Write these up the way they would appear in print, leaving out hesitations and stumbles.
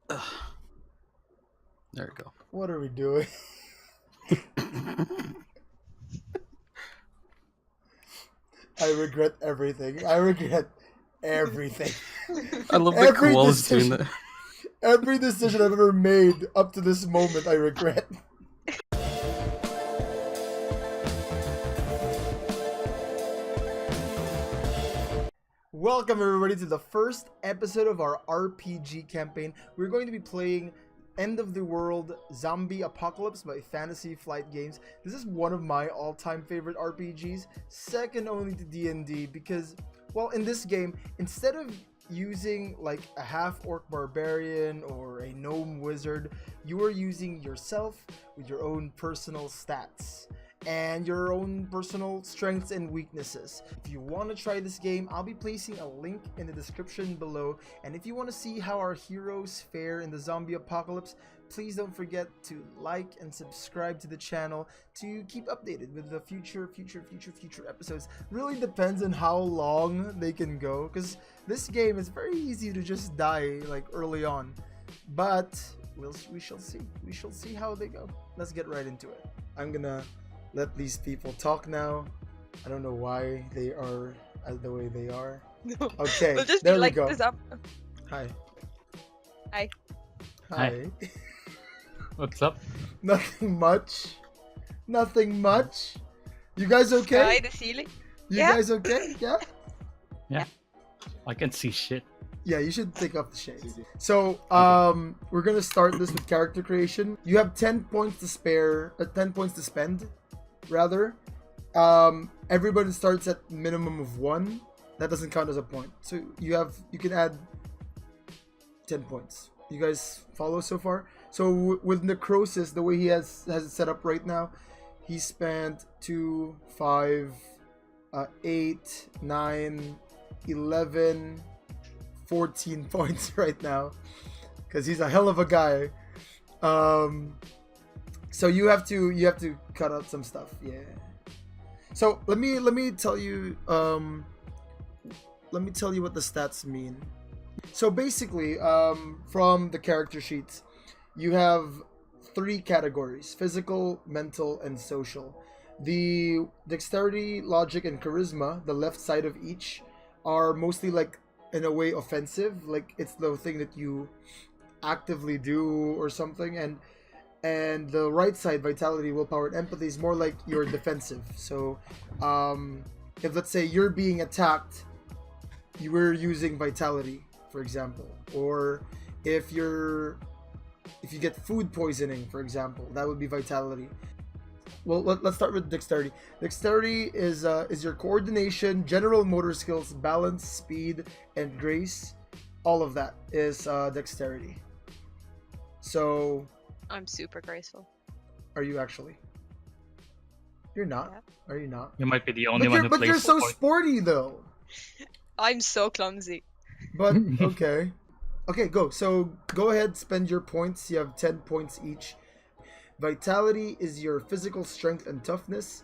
Ugh. There we go. What are we doing? I regret everything. I regret everything. I love the Every koalas doing decision. that. Every decision I've ever made up to this moment, I regret. Welcome everybody to the first episode of our RPG campaign. We're going to be playing End of the World Zombie Apocalypse by Fantasy Flight Games. This is one of my all-time favorite RPGs, second only to D&D because, well, in this game, instead of using like a half-orc barbarian or a gnome wizard, you are using yourself with your own personal stats and your own personal strengths and weaknesses. If you want to try this game, I'll be placing a link in the description below, and if you want to see how our heroes fare in the zombie apocalypse, please don't forget to like and subscribe to the channel to keep updated with the future episodes. Really depends on how long they can go, because this game is very easy to just die like early on, but we shall see how they go. Let's get right into it. I'm gonna let these people talk now. I don't know why they are the way they are. No. Okay, We'll just there be we like go. this up. Hi. Hi. Hi. What's up? Nothing much. Nothing much. You guys Sky, okay? the ceiling. You Yeah. guys okay? Yeah? I can see shit. Yeah, you should take off the shades. So, we're gonna start this with character creation. You have 10 points to spare, 10 points to spend, rather. Everybody starts at minimum of 1. That doesn't count as a point. So you can add 10 points. You guys follow so far? So with Necrosis, the way he has it set up right now, he spent 2, 5, 8, 9, 11, 14 points right now, because he's a hell of a guy. So you have to cut out some stuff. Yeah. So let me tell you what the stats mean. So basically, from the character sheets, you have 3 categories: physical, mental, and social. The dexterity, logic, and charisma, the left side of each, are mostly like, in a way, offensive. Like, it's the thing that you actively do or something. And the right side, vitality, willpower, and empathy, is more like you're defensive. So if, let's say, you're being attacked, you were using vitality, for example. Or if you get food poisoning, for example, that would be vitality. Well, let's start with dexterity. Dexterity is your coordination, general motor skills, balance, speed, and grace. All of that is dexterity. So, I'm super graceful. are you actually? You're not. Yeah. Are you not? You might be the only one who But plays you're so support. sporty though. I'm so clumsy. But okay. Okay, go. So go ahead, spend your points. You have 10 points each. Vitality is your physical strength and toughness.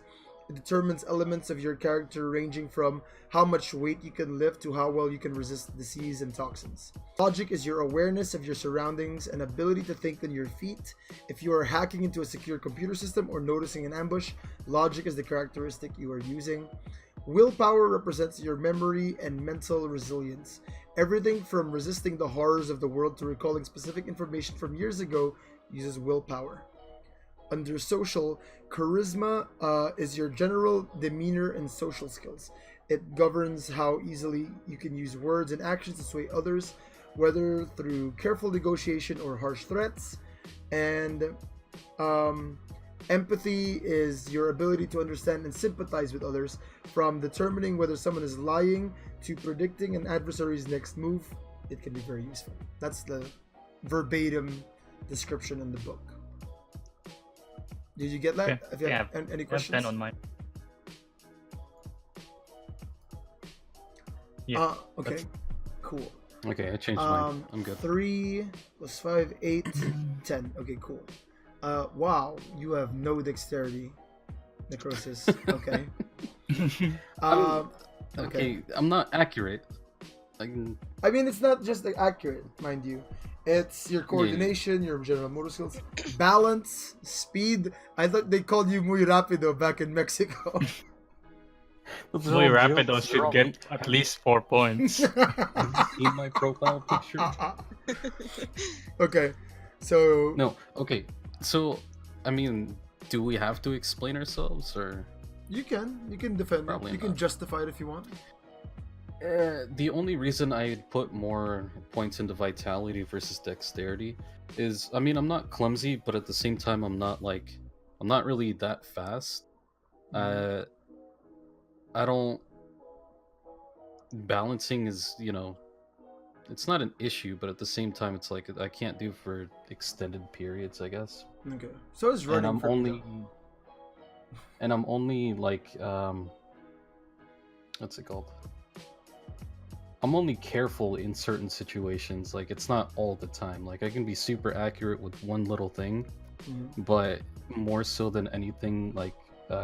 It determines elements of your character ranging from how much weight you can lift to how well you can resist disease and toxins. Logic is your awareness of your surroundings and ability to think on your feet. If you are hacking into a secure computer system or noticing an ambush, logic is the characteristic you are using. Willpower represents your memory and mental resilience. Everything from resisting the horrors of the world to recalling specific information from years ago uses willpower. Under social, charisma is your general demeanor and social skills. It governs how easily you can use words and actions to sway others, whether through careful negotiation or harsh threats. And empathy is your ability to understand and sympathize with others, from determining whether someone is lying to predicting an adversary's next move. It can be very useful. That's the verbatim description in the book. Did you get that? Okay. If you have Yeah, any I have questions? 10 on mine. Yeah. Okay. that's- Cool. Okay, I changed mine. I'm good. 3 plus 5, 8, 10. Okay, cool. Wow, you have no dexterity, Necrosis. Okay. Okay. Okay, I'm not accurate. I can. I mean, it's not just like, accurate, mind you. It's your coordination, your general motor skills, balance, speed. I thought they called you muy rápido back in Mexico. Those are Muy all Rapido jokes. They're should all get meant to at be. least 4 points. Have you seen my profile picture? Okay, so No. Okay. So, I mean, do we have to explain ourselves, or you can defend it. Probably You can not. justify it if you want. the only reason I put more points into vitality versus dexterity is, I mean, I'm not clumsy, but at the same time, I'm not really that fast. I don't. Balancing is, it's not an issue, but at the same time, it's like I can't do for extended periods, I guess. Okay, so it's running. And I'm for only, like, what's it called? I'm only careful in certain situations. Like, it's not all the time. Like, I can be super accurate with one little thing, Mhm. but more so than anything, like,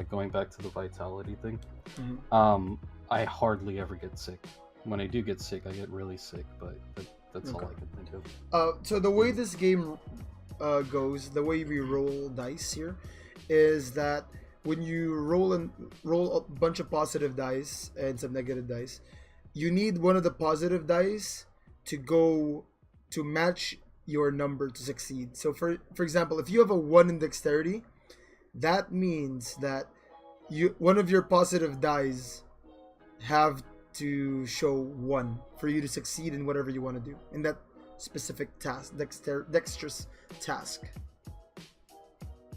going back to the vitality thing, Mhm. I hardly ever get sick. When I do get sick, I get really sick, but that's all Okay. I can think of. So the way this game goes, the way we roll dice here, is that when you roll a bunch of positive dice and some negative dice, you need one of the positive dice to go to match your number to succeed. So for example, if you have a 1 in dexterity, that means that one of your positive dice have to show 1 for you to succeed in whatever you want to do in that specific task, dexterous task.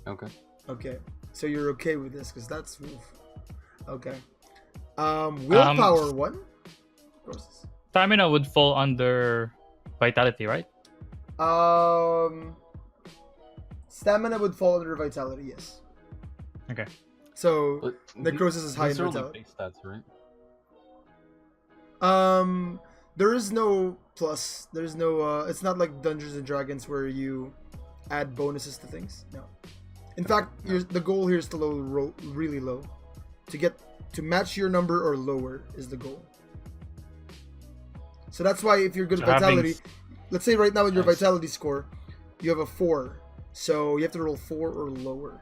Okay. Okay, so you're okay with this because that's oof. Okay. Willpower 1. Of course. Stamina would fall under vitality, right? Stamina would fall under vitality. Yes. Okay. So But Necrosis is high in these are only vitality. base stats, right? There is no plus. There's no. It's not like Dungeons and Dragons where you add bonuses to things. No. In fact, the goal here is to roll really low, to match your number or lower is the goal. So that's why if you're good at vitality, let's say right now with your vitality score, you have a 4, so you have to roll 4 or lower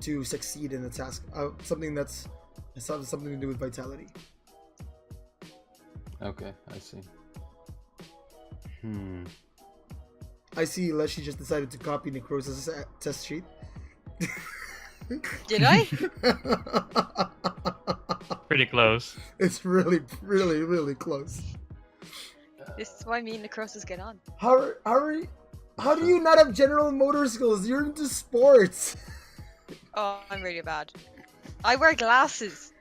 to succeed in a task. Something that's something to do with vitality. Okay, I see. I see Leshy just decided to copy Necrosis' test sheet. Did I? Pretty close. It's really, really, really close. This is why me and Necrosis get on. How do you not have general motor skills? You're into sports. Oh, I'm really bad. I wear glasses.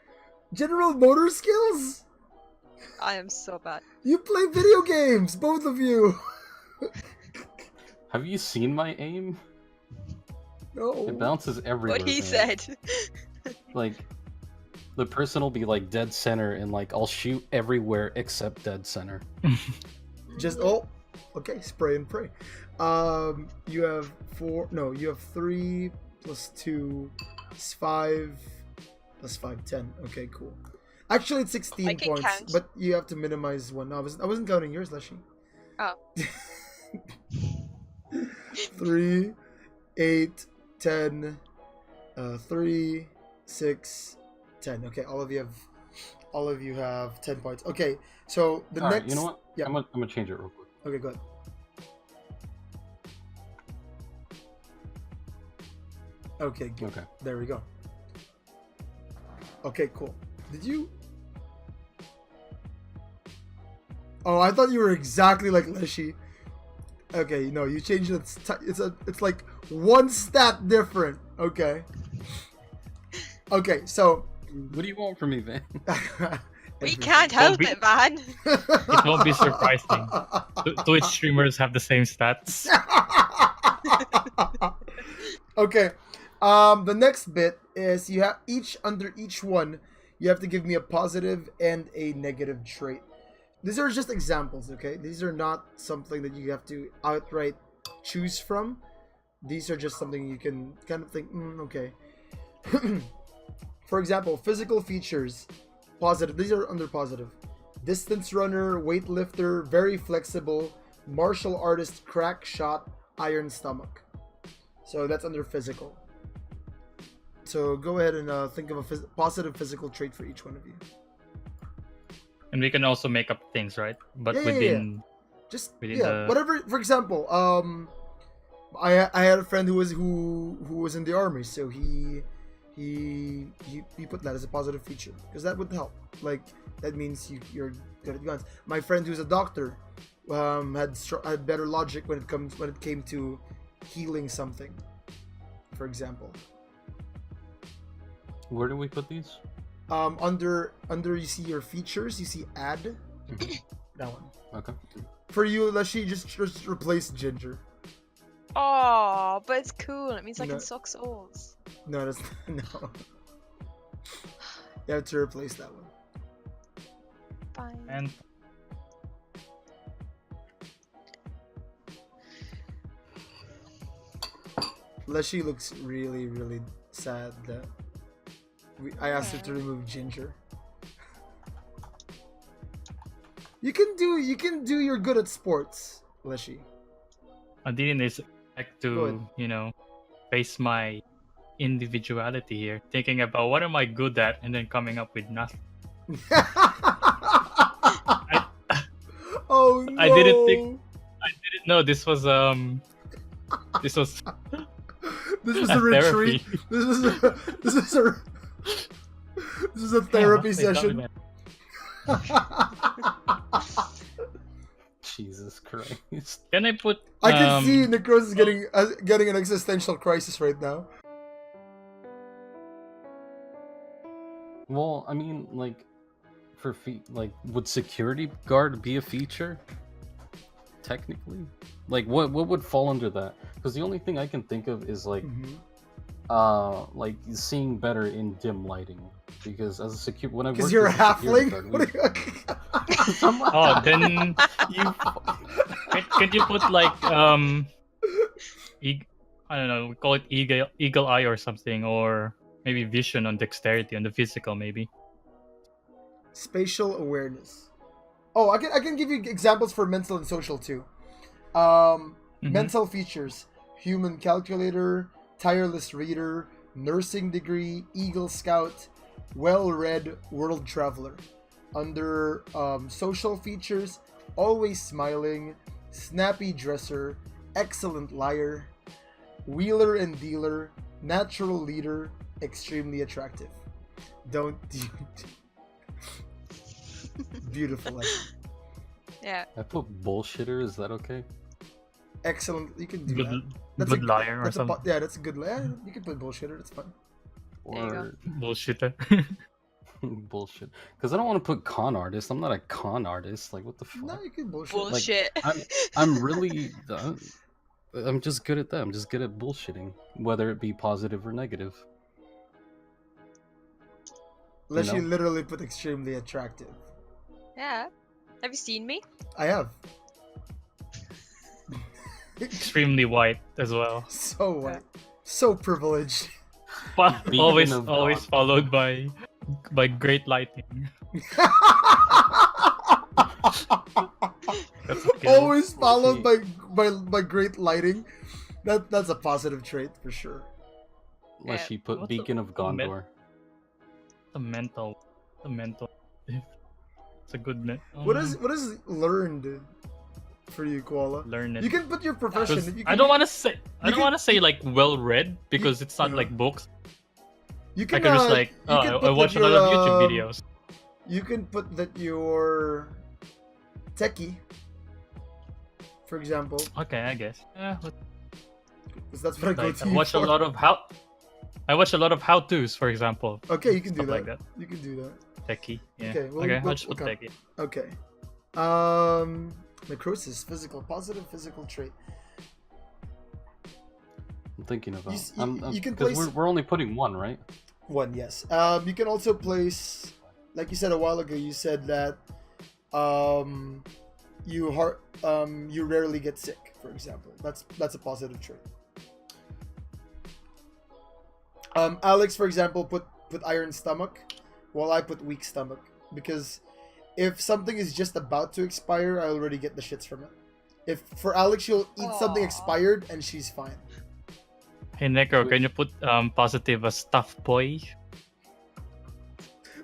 General motor skills? I am so bad. You play video games, both of you. Have you seen my aim? No. It bounces everywhere. What he man. said. Like, the person will be like dead center, and like I'll shoot everywhere except dead center. Just okay, spray and pray. You have 4. No, you have 3 plus 2 is 5 plus 5, 10. Okay, cool. Actually, it's 16 I can points, count. but you have to minimize one. No, I wasn't counting yours, Leshy. Oh. 3, 8, 10, 3, 6, 10. Okay, all of you have 10 points. Okay, so the Alright, next. you know what? Yeah. I'm gonna change it real quick. Okay, go ahead. Okay, good. Okay. There we go. Okay, cool. Did you? Oh, I thought you were exactly like Leshy. Okay, no, you changed it. It's like one stat different. Okay. Okay, so. What do you want from me, Van? We can't help it, man. It won't be surprising. Twitch streamers have the same stats. Okay. The next bit is you have under each one, you have to give me a positive and a negative trait. These are just examples, okay? These are not something that you have to outright choose from. These are just something you can kind of think, okay. For example, physical features, positive. These are under positive. distance runner, weightlifter, very flexible, martial artist, crack shot, iron stomach. So that's under physical. So go ahead and think of a positive physical trait for each one of you. And we can also make up things, right? But Yeah, within Just within yeah, the... whatever. For example, I had a friend who was in the army, so he put that as a positive feature because that would help. Like that means you're good at guns. My friend who's a doctor had better logic when it came to healing something, for example. Where do we put these? Under you see your features, you see add. That one. Okay. For you, Leshy, just replace Ginger. Oh, but it's cool. It means I No. can suck souls. No, that's no. You have to replace that one. Fine. And Leshy looks really, really sad that I asked her to remove Ginger. You can do you're good at sports, Leshy. I didn't expect Go ahead. to, face my individuality here, thinking about what am I good at, and then coming up with nothing. Oh no! I didn't know this was This was a a retreat. therapy. This is a therapy session. Jesus Christ. Can I put? I can see Necrosis getting an existential crisis right now. Well, I mean, like, for would security guard be a feature? Technically, like, what would fall under that? Because the only thing I can think of is like seeing better in dim lighting. Because as a security, when I Because worked you're a as security halfling. guard, Oh, then can you put like I don't know, we call it eagle eye or something, or maybe vision on dexterity on the physical maybe. Spatial awareness. Oh, I can give you examples for mental and social too. Mental features: human calculator, tireless reader, nursing degree, Eagle Scout, well-read, world traveler. Under social features: always smiling, snappy dresser, excellent liar, wheeler and dealer, natural leader, extremely attractive. Don't beautiful. Yeah. I put bullshitter. Is that okay? Excellent. You can do Good, that. That's good a, liar or that's something. Yeah, that's a good liar. You can put bullshitter. That's fine. There you go. Or Bullshitter. bullshit. Because I don't want to put con artist. I'm not a con artist. Like, what the fuck? No, you can bullshit. Bullshit. I'm really. I'm just good at that. I'm just good at bullshitting, whether it be positive or negative. Unless you know? literally put extremely attractive. Yeah. Have you seen me? I have. Extremely white as well. So white. So privileged. But Beacon always of always God. followed by great lighting. That's a skill. Always followed by great lighting. That's a positive trait for sure. Unless she put What's Beacon of Gondor. The mental. It's a good What is learned for you, Koala? learn it. You can put your profession. 'Cause You I can, don't want to say you can- like well read because it's not yeah. like books. You I can can just you like can I put watch that a lot of you're, YouTube videos. You can put that you're techie, for example, Okay, I guess. Yeah, but, because that's what I go like, to I you watch for. I watch a lot of how-tos, for example. Okay, you can do Stuff that. like that. You can do that. Techie. Yeah. Okay, Okay, well, I'll just put okay. techie. Okay. Necrosis, positive physical trait. I'm thinking about. You can Because place we're only putting one, right? one, yes. You can also place, like you said a while ago. You said that you rarely get sick, for example. That's a positive trait. Alex, for example, put iron stomach, while I put weak stomach, because If something is just about to expire, I already get the shits from it. If for Alex, she'll eat something Aw. expired and she's fine. Hey Necro, can you put positive as tough boy?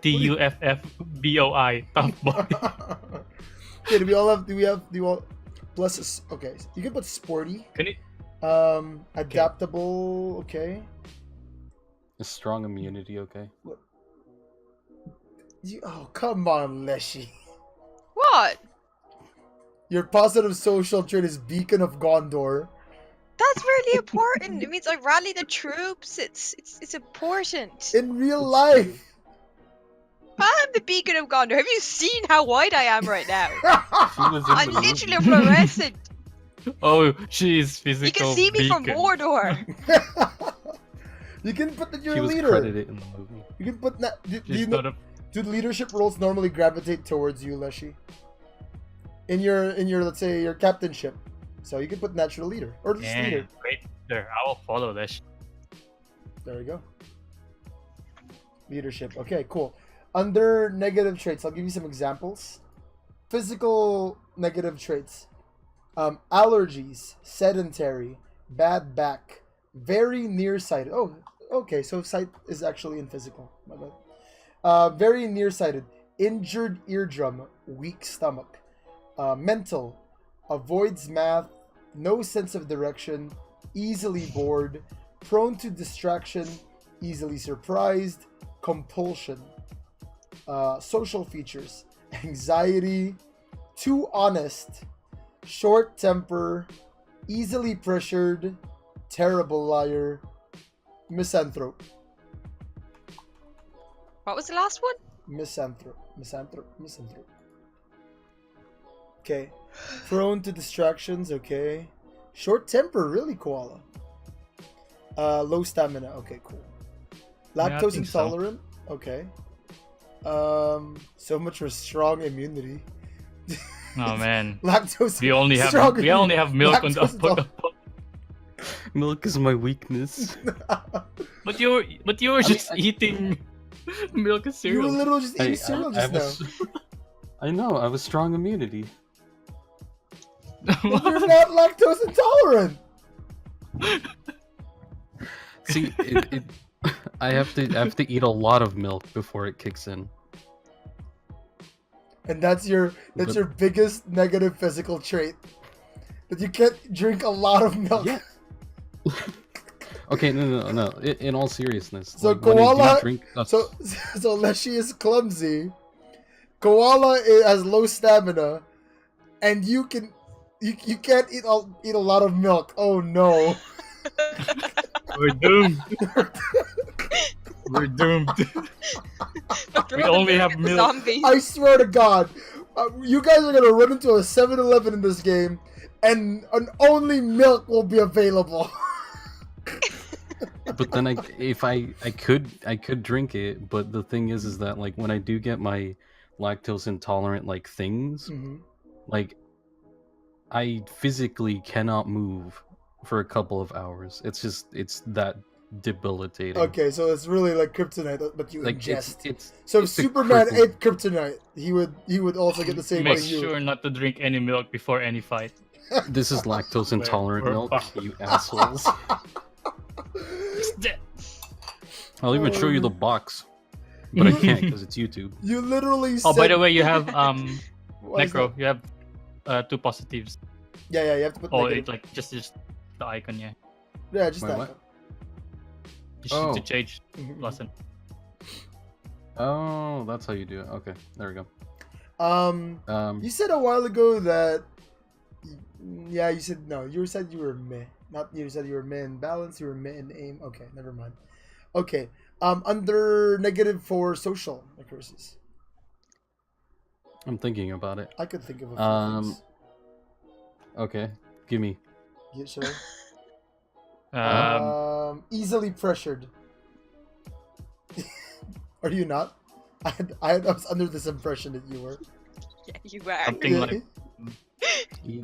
TUFFBOI, tough boy. Okay, do we all plus okay, you can put sporty. Can you? Adaptable, okay. A strong immunity, okay. Oh, come on, Leshy. What? Your positive social trait is Beacon of Gondor. That's really important. It means I rally the troops. It's important. In real life. I'm the beacon of Gondor. Have you seen how white I am right now? She was in I'm the literally movie. fluorescent. Oh, she's You physical. can see me from beacon. Mordor. You can put that you're She a was leader. credited in the movie. You can put that. Do She's you know, not a. do leadership roles normally gravitate towards you, Leshy? In your let's say your captainship, so you can put natural leader or just Yeah, leader. great leader. I will follow this. There we go. Leadership. Okay, cool. Under negative traits, I'll give you some examples. Physical negative traits. Allergies, sedentary, bad back, very nearsighted. Oh, okay, so sight is actually in physical. My bad. Very nearsighted, injured eardrum, weak stomach. Mental, avoids math, no sense of direction, easily bored, prone to distraction, easily surprised, compulsion. Social features, anxiety, too honest, short temper, easily pressured, terrible liar, misanthrope. What was the last one? Misanthrope. Okay. Prone to distractions, okay. Short temper, really, Koala. Low stamina, okay, cool. Yeah, I Lactose think so. intolerant, okay. So much for strong immunity. Oh man, Lactose. we only have strong milk on Lactose the. Milk is my weakness. But you were just eating milk and You were cereal. literally just eating I cereal just now. was, I know, I was strong immunity. But you're not lactose intolerant. See, I have to eat a lot of milk before it kicks in. And that's your biggest negative physical trait. That you can't drink a lot of milk. Yeah. Okay, no. In all seriousness, So like, when I do koala. drink, So Leshy is clumsy. Koala has low stamina, and you can't eat a lot of milk. Oh no. We're doomed. We're doomed. We only have milk. Zombies. I swear to God, you guys are gonna run into a 7-Eleven in this game, and only milk will be available. but then if I could drink it, but the thing is that like when I do get my lactose intolerant like things, Mhm. like I physically cannot move for a couple of hours. It's that debilitating. Okay, so it's really like kryptonite, but you Like ingest. it's So if it's a Superman cripple- ate kryptonite, he would also get the same Make thing you. sure not to drink any milk before any fight. This is lactose intolerant We're milk, fucked. you assholes. I'll even show you the box, but I can't because it's YouTube. You literally. Oh, by said- the way, you have Why is Necro. that? You have 2 positives. Yeah, you have to put. Oh, negative. it like just the icon, yeah. Yeah, just Wait, that. what? one. You should Oh. to change Mhm. plus and Oh, that's how you do it. Okay, there we go. You said a while ago that. Yeah, you said no. You said you were meh. Not you said you were meh in balance. You were meh in aim. Okay, never mind. Okay. Under negative for social xNekroses. I'm thinking about it. I could think of a few things. Okay, give me. Yeah, should I? Easily pressured. Are you not? I was under this impression that you were. Yeah, you were. something like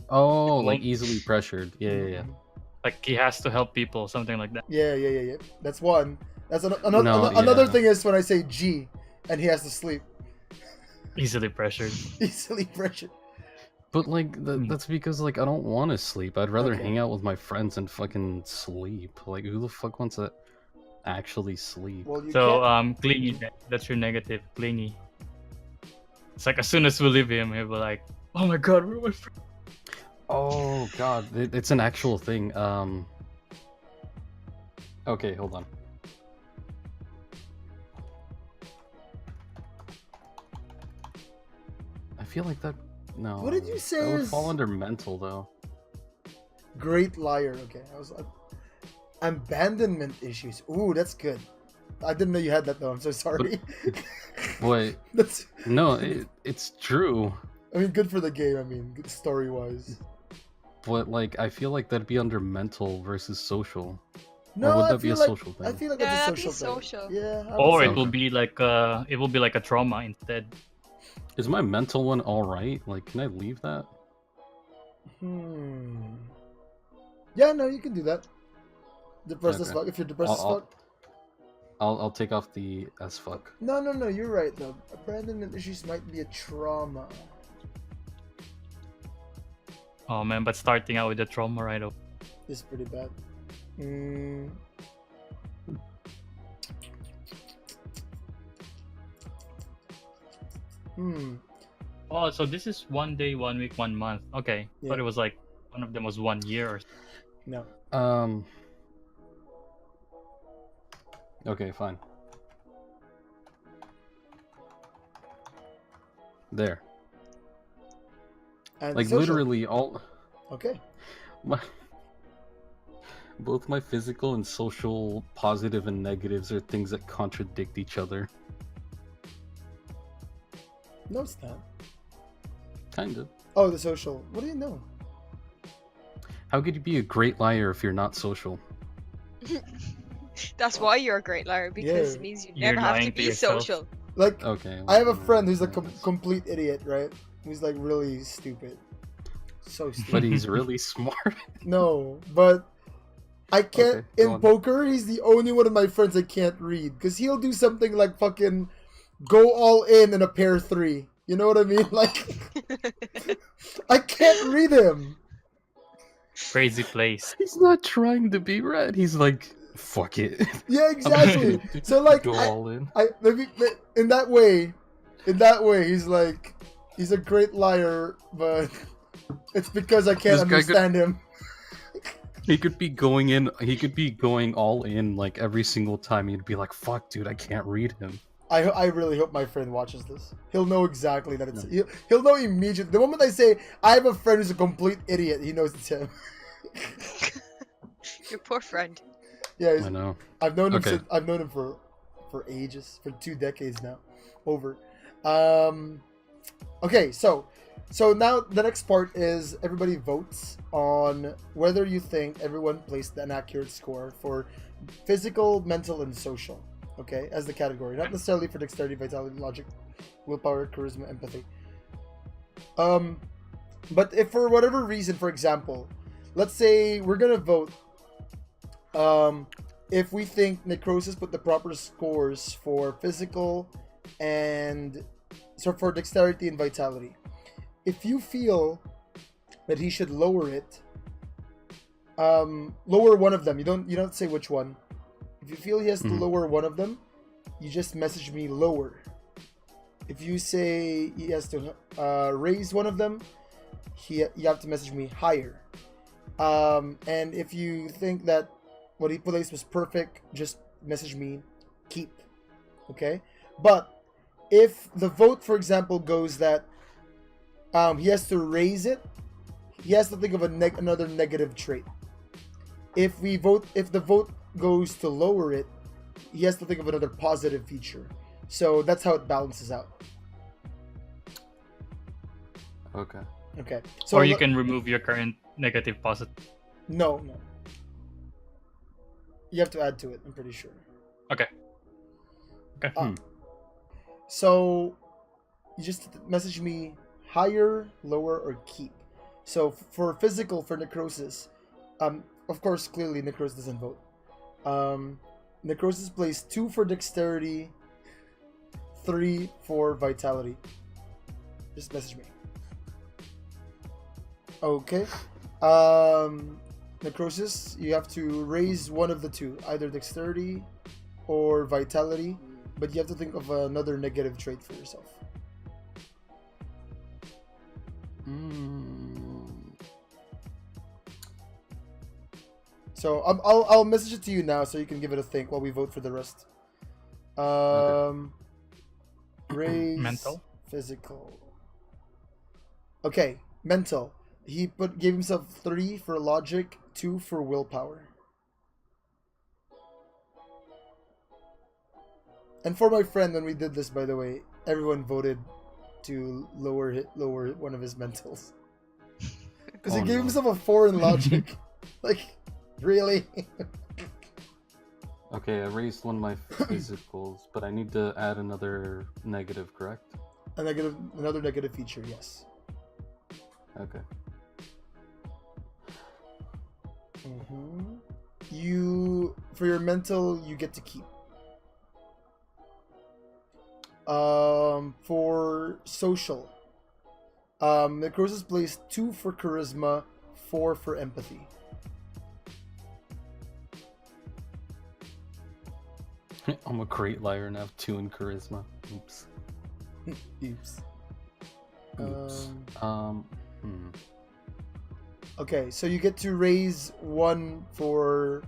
Oh, like Won't- easily pressured. Yeah. he has to help people, something like that. Yeah. That's one. That's No, another yeah. thing is when I say G, and he has to sleep. Easily pressured. Easily pressured. But like Hmm. that's because like I don't want to sleep. I'd rather Okay. hang out with my friends and fucking sleep. Like who the fuck wants to actually sleep? Well, you So can't. clingy. That's your negative. Clingy. It's like as soon as we leave him, he'll be like, "Oh my god, we're my friends." Oh god, it's an actual thing. Okay, hold on. I feel like that. No. What did you say That would is- fall under mental though. Great liar. Okay, I was like, abandonment issues. Ooh, that's good. I didn't know you had that though. I'm so sorry. Wait, That's. no, it's true. I mean, good for the game. I mean, good story wise. But like, I feel like that'd be under mental versus social. No, or would I that be a feel like social thing? I feel like Yeah, that's a that'd be social thing. social. Yeah. I would Or say- it will be like a trauma instead. Is my mental one all right? Like, can I leave that? Yeah, no, you can do that. Depressed as Okay. fuck. If you're depressed as I'll- fuck. I'll take off the as fuck. No, you're right though. Abandonment issues might be a trauma. Oh man, but starting out with the trauma right away. This is pretty bad. Mm. Hmm. Oh, so this is 1 day, 1 week, 1 month. Okay, Yeah. thought it was like one of them was 1 year or. No. Okay, fine. There. And Like social. literally all Okay. my both my physical and social positive and negatives are things that contradict each other. No, it's not. Kind of. Oh, the social. What do you know? How could you be a great liar if you're not social? That's why you're a great liar, because Yeah. it means you You're never have to lying to be yourself. social. Like, Okay. I have a well, friend who's a yes. complete idiot, right? Who's like really stupid. So stupid. But he's really smart. No, but I can't. Okay, go in on. poker, he's the only one of my friends I can't read because he'll do something like fucking go all in a pair 3. You know what I mean? Like, I can't read him. Crazy place. He's not trying to be right. He's like, fuck it. Yeah, I'm just exactly. gonna So like, go all in. I maybe in that way, he's like, he's a great liar, but it's because I can't This guy could- understand him. He could be going in. He could be going all in like every single time. He'd be like, "Fuck, dude, I can't read him." I really hope my friend watches this. He'll know exactly that it's he'll know immediately. The moment I say I have a friend who's a complete idiot, he knows it's him. Your poor friend. Yeah, I know. I've known him. Okay. I've known him for ages, for 2 decades now, over. Okay, so now the next part is everybody votes on whether you think everyone placed an accurate score for physical, mental, and social. Okay, as the category, not necessarily for dexterity, vitality, logic, willpower, charisma, empathy. But if for whatever reason, for example, let's say we're gonna vote. If we think Necrosis put the proper scores for physical and so for dexterity and vitality, if you feel that he should lower it, lower one of them. You don't say which one. If you feel he has to lower one of them, you just message me lower. If you say he has to raise one of them, you have to message me higher. And if you think that what he placed was perfect, just message me keep. Okay? But if the vote, for example, goes that he has to raise it, he has to think of another negative trait. If the vote goes to lower it, he has to think of another positive feature. So that's how it balances out. Okay. Okay. So Or you can remove your current negative positive. No. You have to add to it, I'm pretty sure. Okay. So you just message me higher, lower, or keep. So for physical, for Necrosis, of course, clearly Necrosis doesn't vote. Necrosis plays 2 for dexterity, 3 for vitality. Just message me. Okay. Necrosis, you have to raise one of the two, either dexterity or vitality, but you have to think of another negative trait for yourself. So I'll message it to you now so you can give it a think while we vote for the rest. Raise Mental. physical. Okay, mental. He gave himself 3 for logic, 2 for willpower. And for my friend, when we did this, by the way, everyone voted to lower one of his mentals. Because he gave himself a 4 in logic. Like, really? Okay, I raised one of my physicals, but I need to add another negative, correct? Another negative feature, yes. Okay. For your mental, you get to keep. For social, Necrosis plays 2 for charisma, 4 for empathy. I'm a great liar and I have 2 in charisma. Oops. Oops. Oops. Okay, so you get to raise 1 for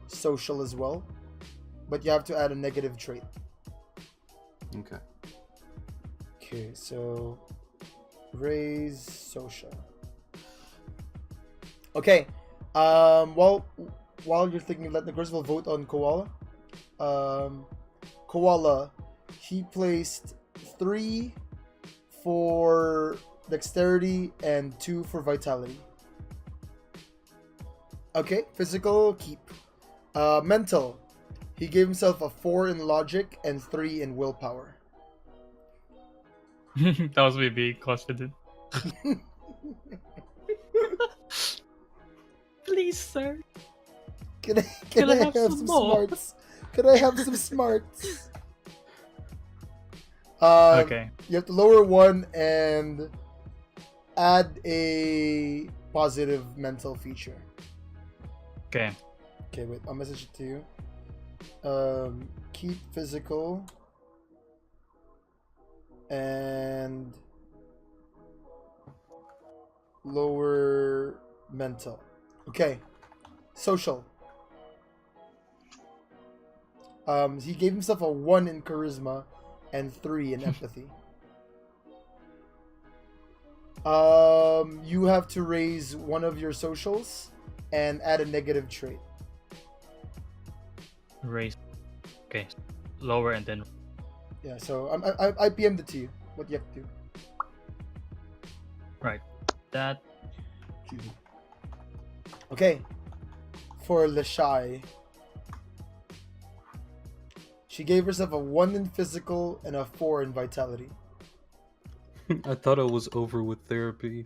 social as well, but you have to add a negative trait. Okay. Okay, so raise social. Okay. While you're thinking, let Necrosis will vote on Koala. Koala, he placed 3 for dexterity and 2 for vitality. Okay, physical, keep. Mental, he gave himself a 4 in logic and 3 in willpower. That was maybe confident. Please, sir. Can I have some smarts? Can I have some smarts? Okay. You have to lower 1 and add a positive mental feature. Okay. Okay, wait. I'll message it to you. Keep physical and lower mental. Okay. Social. He gave himself a 1 in charisma and 3 in empathy. You have to raise one of your socials and add a negative trait. Raise. Okay. Lower and then. Yeah, so I PM'd it to you. What you have to do. Right. That. Okay. For Lashai, she gave herself a 1 in physical and a 4 in vitality. I thought I was over with therapy.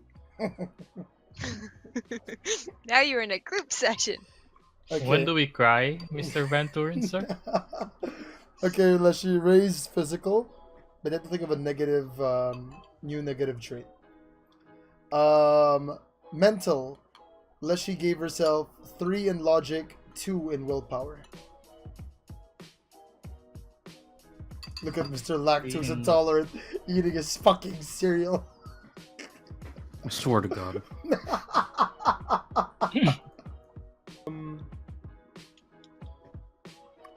Now you're in a group session. Okay. When do we cry, Mr. VanTooren, sir? Okay, let's she raise physical, but you have to think of a negative, new negative trait. Mental, let's she gave herself 3 in logic, 2 in willpower. Look at Mr. Lactose Intolerant eating his fucking cereal. I swear to God.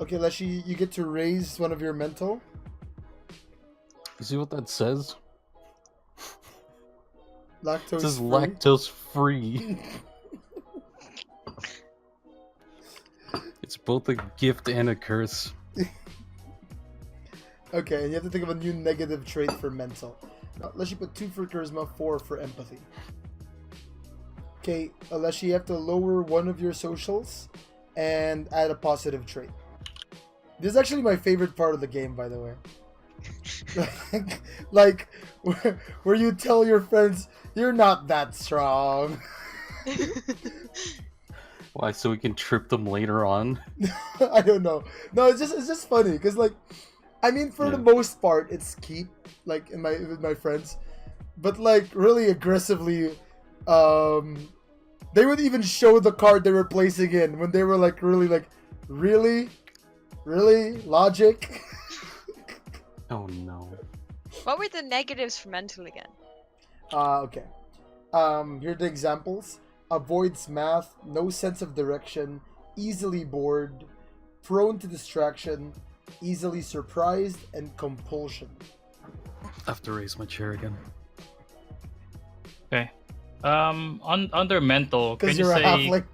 Okay, Leshy, you get to raise one of your mental. You see what that says? Lactose It says free. lactose free. It's both a gift and a curse. Okay, and you have to think of a new negative trait for mental. Unless you put 2 for charisma, 4 for empathy. Okay, unless you have to lower one of your socials and add a positive trait. This is actually my favorite part of the game, by the way. like where you tell your friends you're not that strong. Why? So we can trip them later on? I don't know. No, it's just funny because, like, I mean, for the most part, it's keep, like, with my friends. but like really aggressively. They would even show the card they were placing in when they were like really logic. Oh no. What were the negatives for mental again? Okay. Here are the examples. Avoids math, no sense of direction, easily bored, prone to distraction, easily surprised, and compulsion. I have to raise my chair again. Okay. Under mental, 'Cause can you you're a say halfling.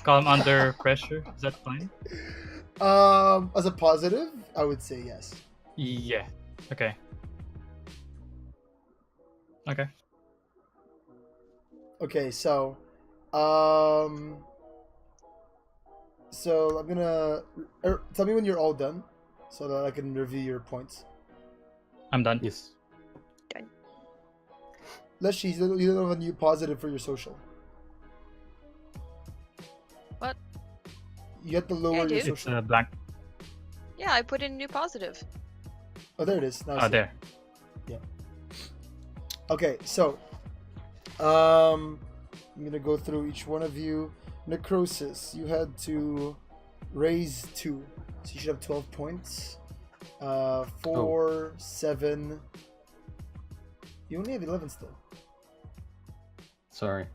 calm under pressure? Is that fine? As a positive, I would say yes. Yeah. Okay. Okay. Okay, so I'm gonna tell me when you're all done, so that I can review your points. I'm done. Yes. Leshy, you don't have a new positive for your social. What? You have to lower I your do. It's social. blank. Yeah, I put in new positive. Oh, there it is. Now I Oh, see it. there. Okay, so I'm gonna go through each one of you. Necrosis, you had to raise 2, so you should have 12 points. 4, 7. You only have 11 still. Sorry.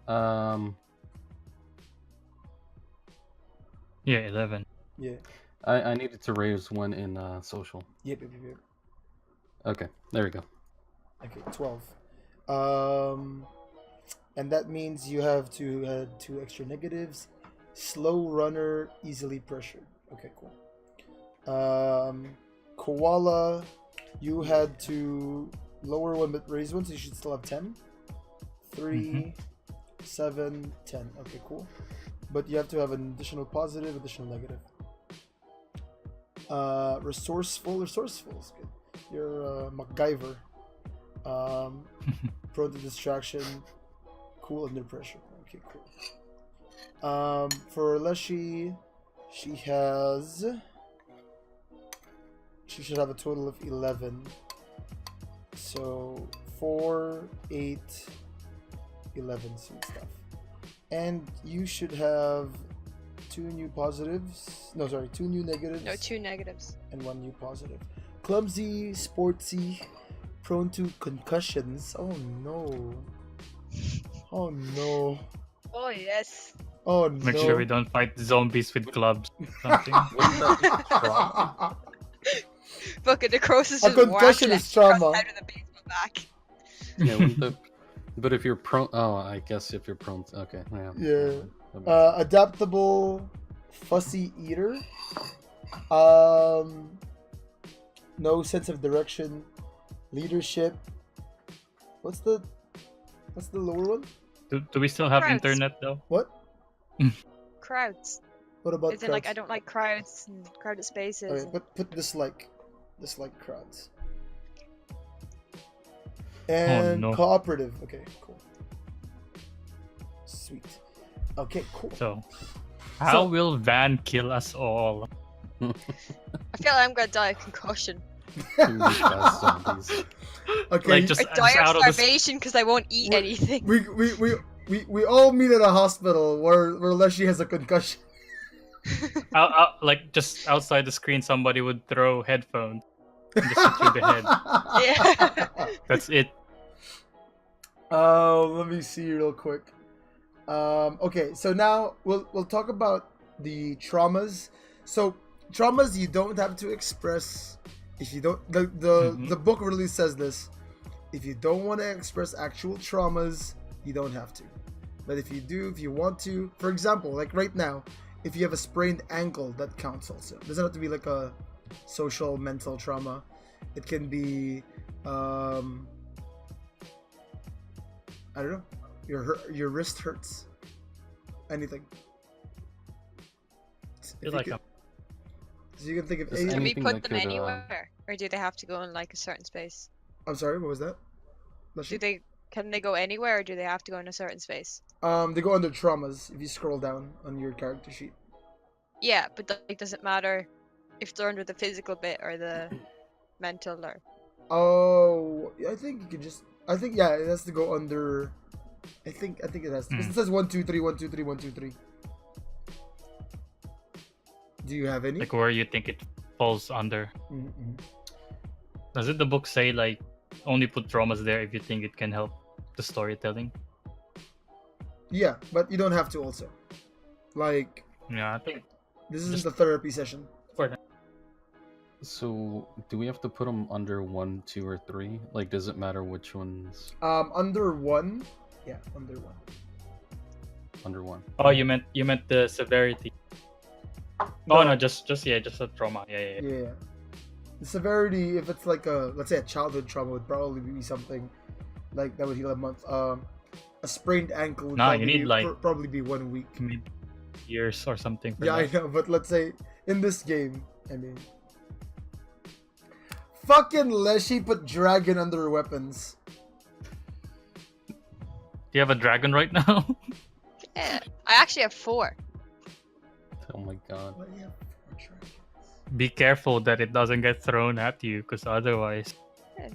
Yeah, 11. Yeah. I needed to raise 1 in social. Yep. Okay, there we go. Okay, 12. And that means you have to add 2 extra negatives. Slow runner, easily pressured. Okay, cool. Koala, you had to lower 1 but raise 1, so you should still have 10. 3, 7, 10. Okay, cool. But you have to have an additional positive, additional negative. Resourceful is good. You're MacGyver. Prone to distraction, cool under pressure. Okay, cool. For Leshy, she should have a total of 11. So 4, 8, 11 sweet stuff. And you should have 2 new positives. No, sorry, 2 new negatives. No, 2 negatives. And 1 new positive. Clumsy, sportsy, prone to concussions. Oh no. Oh no. Oh yes. Oh no. Make sure we don't fight zombies with clubs. Something. Wouldn't that be trauma? Fucking necrosis A is concussion is trauma. out of the baseball back. Yeah, wouldn't that... But if you're prone... Oh, I guess if you're prone... Okay, yeah. Yeah. That makes Adaptable, fussy eater. No sense of direction, leadership. What's the lower one? Do we still have Crowds. internet though? What? Crowds. What about Is it like I crowds? don't like crowds and crowded spaces? Okay, put dislike crowds. And no. cooperative. Okay, cool. Sweet. Okay, cool. So, how will Van kill us all? I feel like I'm gonna die of concussion. Really fast zombies. Okay, Like, just Or die out of of the starvation because I won't eat anything. we all meet at a hospital where Leshy has a concussion. like just outside the screen, somebody would throw headphones and just hit you in the head. Yeah. That's it. Let me see real quick. Okay, so now we'll talk about the traumas. So traumas you don't have to express if you don't. The book really says this. If you don't want to express actual traumas, you don't have to. But if you do, if you want to, for example, like right now, if you have a sprained ankle, that counts also. It doesn't have to be like a social, mental trauma. It can be, I don't know, your wrist hurts. Anything. Feel like I'm So you can think of Just any. Can we anything put that them could, anywhere, or do they have to go in like a certain space? I'm sorry, what was that? Leshy? Can they go anywhere, or do they have to go in a certain space? They go under traumas if you scroll down on your character sheet. Yeah, but like, does it matter if they're under the physical bit or the mental or? Oh, I think you could just. I think yeah, it has to go under. I think it has to. Because it says 1, 2, 3, 1, 2, 3, 1, 2, 3. Do you have any? Like where you think it falls under. Mm-mm. Does it the book say like only put traumas there if you think it can help the storytelling? Yeah, but you don't have to also. Like, Yeah, I think this isn't Just- a therapy session. for that. So, do we have to put them under 1, 2, or 3? Like, does it matter which ones? Under 1. Yeah, under 1. Under 1. Oh, you meant the severity. Oh no, just a trauma. Yeah. Yeah. The severity, if it's like let's say a childhood trauma, would probably be something like that would heal a month. A sprained ankle would Nah, probably, you need, like- probably be 1 week. Maybe years or something. For Yeah, I that. know, but let's say in this game, I mean, fucking Leshy put dragon under weapons. Do you have a dragon right now? Yeah. I actually have 4. Oh my god. Why do you have 4 dragons? Be careful that it doesn't get thrown at you, because otherwise, Yeah.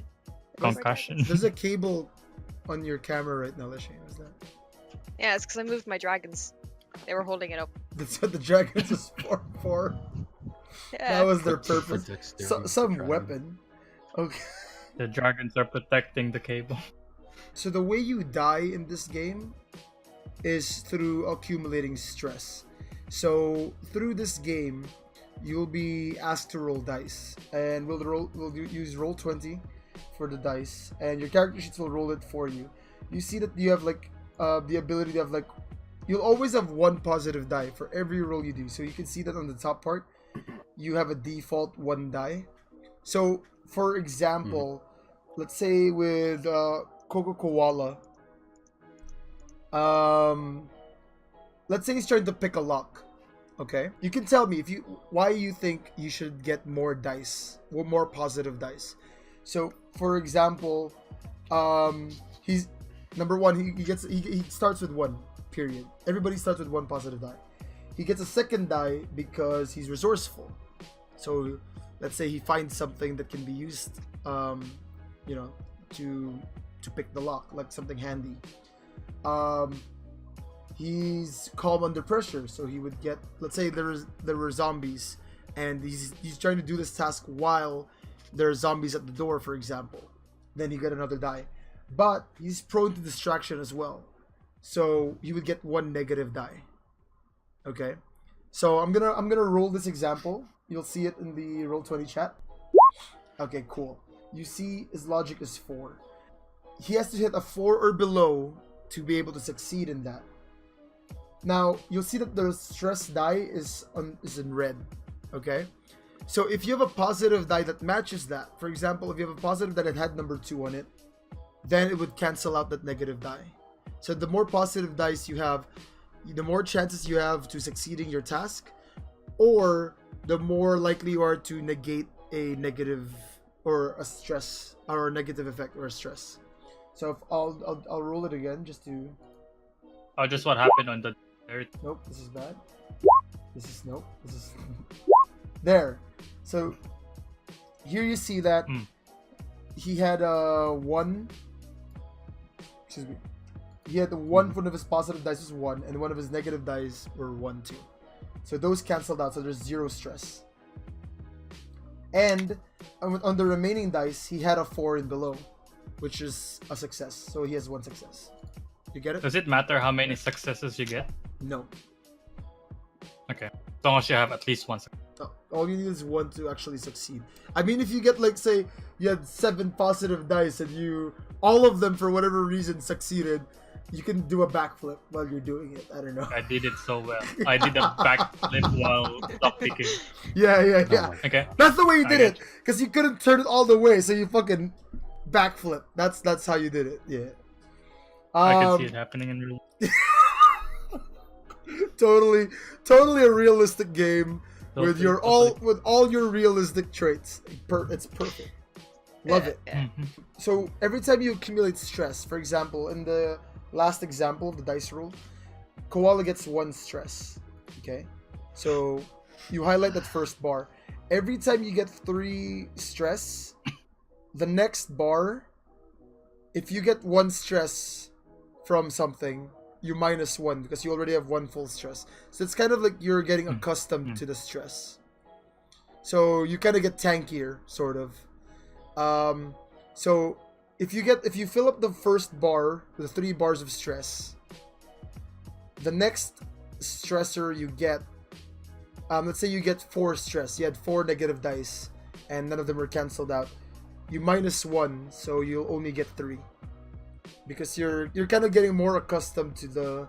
concussion. There's a cable on your camera right now, Leshy. What's that? Yeah, it's because I moved my dragons. They were holding it up. That's what the dragons is for. Yeah. That was their For purpose. dexterity, Some dragon. weapon. Okay. The dragons are protecting the cable. So the way you die in this game is through accumulating stress. So through this game, you'll be asked to roll dice, and use roll 20 for the dice, and your character sheets will roll it for you. You see that you have like the ability to have like, you'll always have 1 positive die for every roll you do. So you can see that on the top part, you have a default 1 die. So for example, let's say with Coco Koala, let's say he's trying to pick a lock. Okay, you can tell me why you think you should get more dice, or more positive dice. So for example, he's number 1. He starts with 1. Period. Everybody starts with 1 positive die. He gets a second die because he's resourceful. So let's say he finds something that can be used, to pick the lock, like something handy. He's calm under pressure, so he would get, let's say there were zombies, and he's trying to do this task while there are zombies at the door, for example. Then he get another die. But he's prone to distraction as well, so he would get 1 negative die. Okay, so I'm gonna roll this example. You'll see it in the Roll20 chat. Okay, cool. You see his logic is 4. He has to hit a 4 or below to be able to succeed in that. Now, you'll see that the stress die is in red. Okay? So if you have a positive die that matches that, for example, if you have a positive that had number 2 on it, then it would cancel out that negative die. So the more positive dice you have, the more chances you have to succeeding your task, or the more likely you are to negate a negative or a stress or a negative effect or a stress. So if I'll roll it again just to. Oh, just what happened on the earth. Nope, this is bad. This is nope. This is there. So here you see that he had 1. Excuse me. He had one of his positive dice was 1, and one of his negative dice were 1, 2. So those canceled out, so there's 0 stress. And on the remaining dice, he had a 4 and below, which is a success. So he has 1 success. You get it? Does it matter how many successes you get? No. Okay, as long as you have at least 1 success. All you need is 1 to actually succeed. I mean, if you get, like, say, you had 7 positive dice and all of them for whatever reason succeeded, you can do a backflip while you're doing it. I don't know. I did it so well. I did a backflip while lockpicking. Yeah. Okay. That's the way you did I it, because you couldn't turn it all the way, so you fucking backflip. That's how you did it. Yeah. I can see it happening in real. Totally a realistic game with Totally. with all your realistic traits. It's perfect. Love it. Yeah. So every time you accumulate stress, for example, in the last example of the dice roll, Koala gets 1 stress. Okay, so you highlight that first bar. Every time you get 3 stress, the next bar if you get 1 stress from something, you minus 1 because you already have 1 full stress. So it's kind of like you're getting accustomed to the stress. So you kind of get tankier, sort of. So if you fill up the first bar with 3 bars of stress, the next stressor you get, let's say you get 4 stress. You had 4 negative dice, and none of them were cancelled out. You minus 1, so you'll only get 3, because you're kind of getting more accustomed to the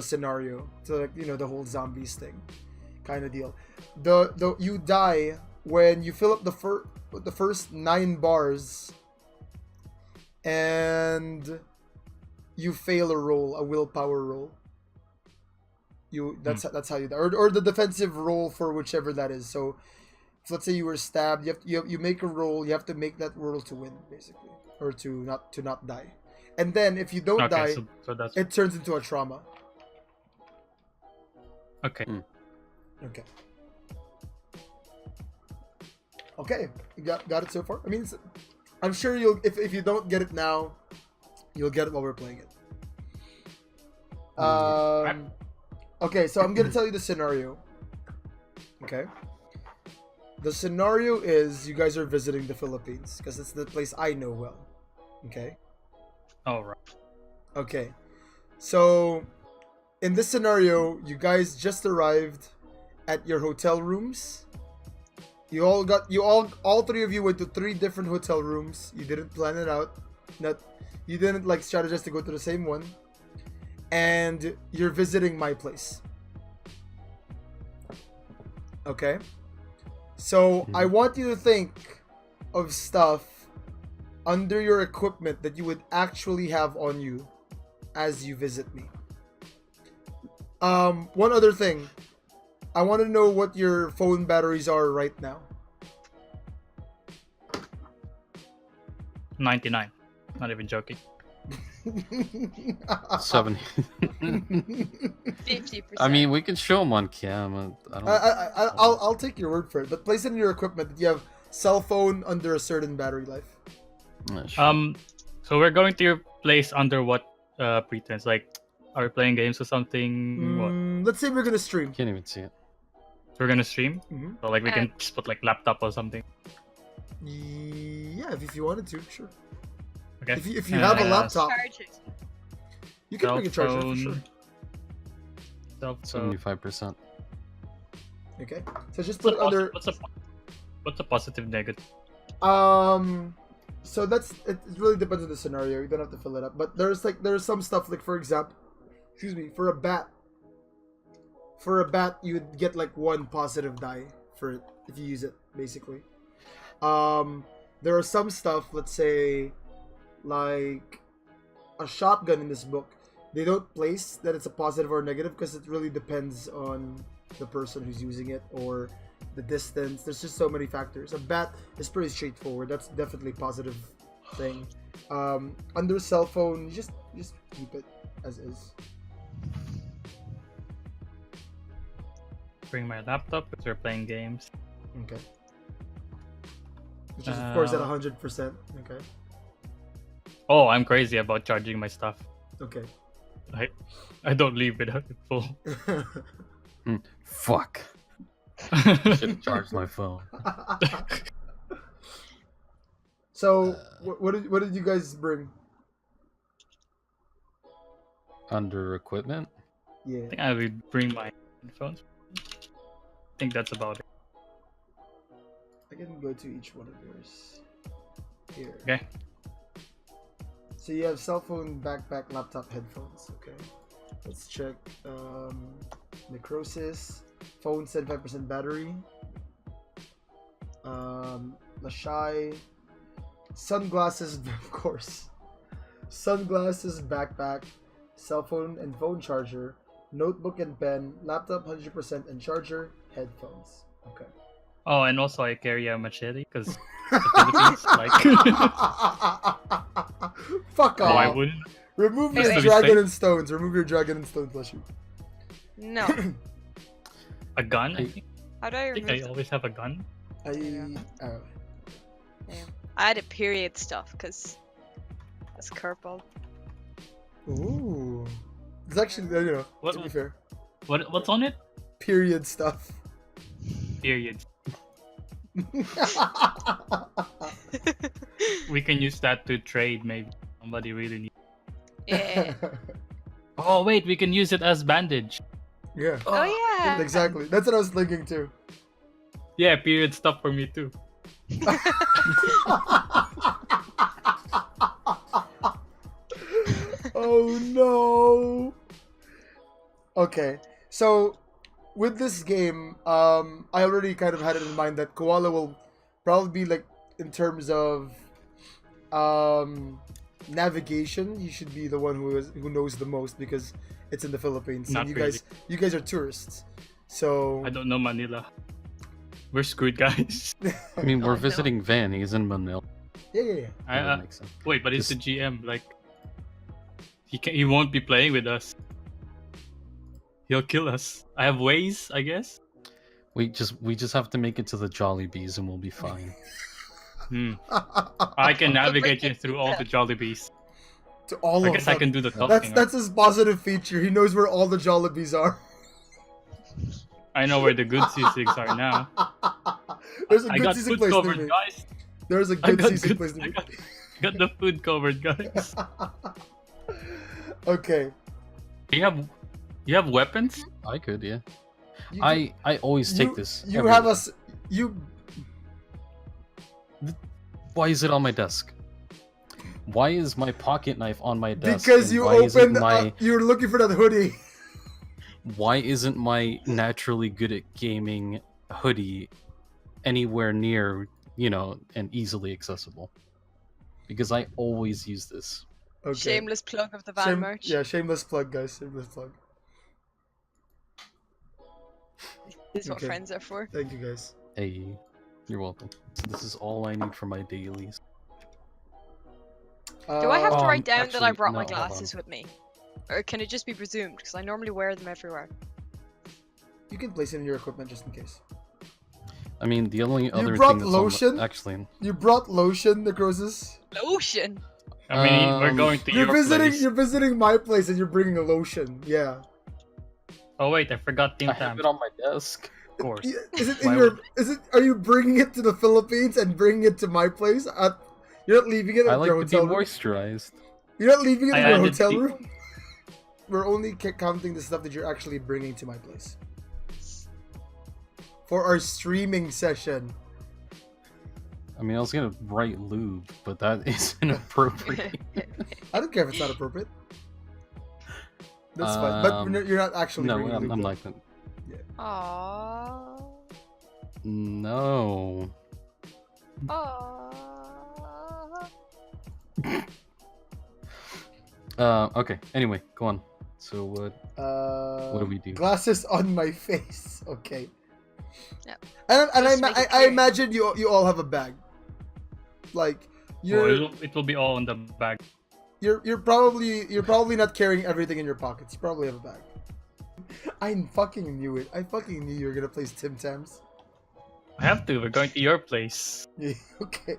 scenario, to the whole zombies thing, kind of deal. You die when you fill up the first 9 bars, and you fail a willpower roll. That's how you die, or the defensive roll for whichever that is. So if, let's say you were stabbed, you make a roll. You have to make that roll to win, basically, or to not die. And then if you don't die, so that's... it turns into a trauma. Okay. Okay. Okay, you got it so far. I mean, I'm sure you'll if you don't get it now, you'll get it while we're playing it. Okay, so I'm gonna tell you the scenario. Okay. The scenario is you guys are visiting the Philippines because it's the place I know well. Okay. All right. Okay. So in this scenario, you guys just arrived at your hotel rooms. All 3 of you went to 3 different hotel rooms. You didn't plan it out. You didn't strategize to go to the same one. And you're visiting my place. Okay? So I want you to think of stuff under your equipment that you would actually have on you as you visit me. One other thing. I want to know what your phone batteries are right now. 99. Not even joking. 70. 50%. I mean, we can show them on cam. I'll take your word for it, but place it in your equipment that you have cell phone under a certain battery life. Sure. So we're going to your place under what pretense? Like, are we playing games or something? What? Let's say we're gonna stream. Can't even see it. So we're gonna stream? Mm-hmm. So like we can just put like laptop or something. Yeah, if you wanted to, sure. Okay. If you have a laptop, Charges. you can bring a charger for sure. Cell phone. 75%. Okay, so just put it under. What's a positive negative? So it really depends on the scenario. You don't have to fill it up, but there's some stuff, like for example, for a bat. For a bat, you would get like 1 positive die for it if you use it, basically. There are some stuff, let's say, like a shotgun in this book. They don't place that it's a positive or negative because it really depends on the person who's using it or the distance. There's just so many factors. A bat is pretty straightforward. That's definitely a positive thing. Under cell phone, just keep it as is. Bring my laptop because we're playing games. Okay. Which is of course at 100%. Okay. Oh, I'm crazy about charging my stuff. Okay. I don't leave it full. Fuck. Should charge my phone. So, what did you guys bring? Under equipment? Yeah. I think I would bring my headphones. I think that's about it. I can go to each one of yours. Here. Okay. So you have cell phone, backpack, laptop, headphones. Okay. Let's check. Necrosis. Phone 75% battery. Lashai. Sunglasses, of course. Sunglasses, backpack, cell phone and phone charger, notebook and pen, laptop 100% and charger, headphones. Okay. Oh, and also I carry a machete because the Philippines, like. Fuck off. I wouldn't. Remove Wait, your wait. dragon and stones. Remove your dragon and stone plushie. No. A gun? I think. How do I I think remove I always have a gun. I had a period stuff because That's curveball. Ooh. It's actually, you know, What- to be fair, What's on it? period stuff. Period. We can use that to trade maybe. Somebody really needs. Yeah. Oh wait, we can use it as bandage. Yeah. Oh yeah. Exactly. That's what I was thinking too. Yeah, period stuff for me too. Oh no. Okay. So with this game, I already kind of had it in mind that Koala will probably be like in terms of navigation, he should be the one who knows the most because it's in the Philippines. Not and really. you guys are tourists. So I don't know Manila. We're screwed, guys. I mean, Oh, we're no. visiting Van. He's in Manila. yeah. That I, would make sense. wait, but he's the GM. Like, he won't be playing with us. He'll kill us. I have ways, I guess. We just have to make it to the Jollibees and we'll be fine. I can navigate you through all the Jollibees. To all I of guess I them. can do the talking. That's his positive feature. He knows where all the Jollibees are. I know where the good sisigs are now. There's a I good got season food place to covered, be. guys. There's a I good got season good. place to I be. got the food covered, guys. Okay. You have weapons? I could, yeah. You- I always take you- this. You every- have us. You. Why is it on my desk? Why is my pocket knife on my desk? Because and you why isn't opened. my You're looking for that hoodie. why isn't my naturally good at gaming hoodie anywhere near, and easily accessible? Because I always use this. Okay. Shameless plug of the van merch. Yeah, shameless plug, guys. Shameless plug. This is what Okay. friends are for. Thank you, guys. Hey, you're welcome. So this is all I need for my dailies. Do I have to write down that I actually, brought no, my hold on. glasses with me? Or can it just be presumed? Because I normally wear them everywhere. You can place it in your equipment just in case. I mean, the only other brought thing that's lotion? actually, You brought lotion, Necrosis. Lotion! I mean, we're Um, going to You're your visiting. place. You're visiting my place, and you're bringing a lotion. Yeah. Oh wait, I forgot Team I have Tam. it on my desk. Of course. Is it in Why your? would- Is it? Are you bringing it to the Philippines and bringing it to my place? You're not leaving it I at like your to be hotel room. moisturized. You're not leaving it I in your added hotel the- room. We're only counting the stuff that you're actually bringing to my place for our streaming session. I mean, I was gonna write lube, but that is inappropriate. I don't care if it's not appropriate. That's fine. But you're not actually No, bringing I'm lube, not though. gonna. Aww. No. Aww. Okay. Anyway, go on. So what do we do? Glasses on my face. Okay. Yep. And Just make it I clear. imagine you all have a bag. Like Well, it will be all in the bag. you're probably not carrying everything in your pockets. You probably have a bag. I fucking knew it. I fucking knew you were gonna place Tim Tams. I have to. We're going to your place. Yeah, okay.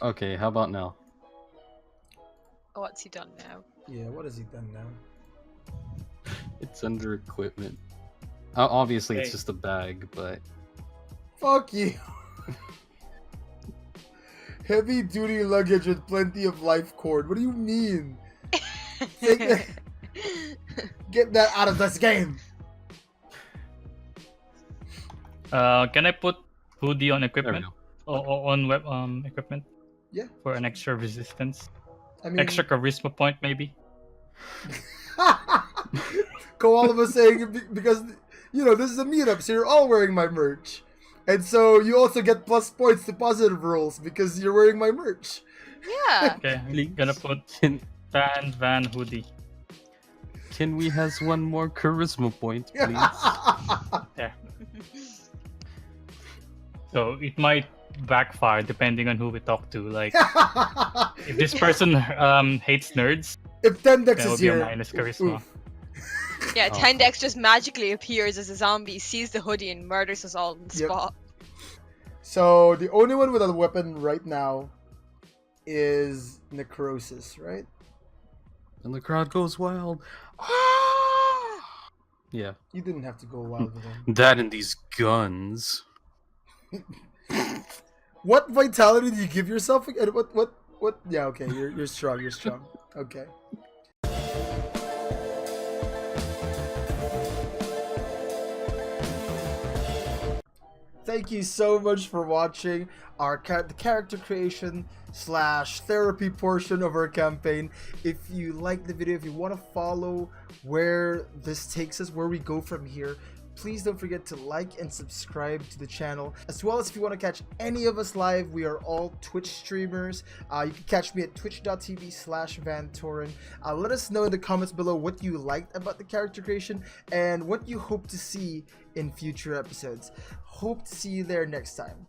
Okay, how about now? What's he done now? Yeah, what has he done now? It's under equipment. Obviously, it's Hey. just a bag, but Fuck you. Heavy duty luggage with plenty of life cord. What do you mean? Take that- Get that out of this game. Can I put hoodie on there we equipment? go. On web equipment? Yeah. For an extra resistance, I mean, extra charisma point maybe. Koala was saying because this is a meetup, so you're all wearing my merch, and so you also get plus points to positive rolls because you're wearing my merch. Yeah. Okay, Please. I'm gonna put van hoodie. Can we has one more charisma point, please? There. So it might backfire depending on who we talk to. Like if this person hates nerds, If Tendex that would is be a here, minus charisma. oof. Yeah, Oh. Tendex just magically appears as a zombie, sees the hoodie, and murders us all on the Yep. spot. So the only one with a weapon right now is Necrosis, right? And the crowd goes wild. Yeah. You didn't have to go wild with him. That and these guns. What vitality do you give yourself? And what? Yeah, okay, you're strong. You're strong. Okay. Thank you so much for watching the character creation / therapy portion of our campaign. If you like the video, if you want to follow where this takes us, where we go from here, please don't forget to like and subscribe to the channel. As well as if you want to catch any of us live, we are all Twitch streamers. You can catch me at twitch.tv/VanTooren. Let us know in the comments below what you liked about the character creation and what you hope to see in future episodes. Hope to see you there next time.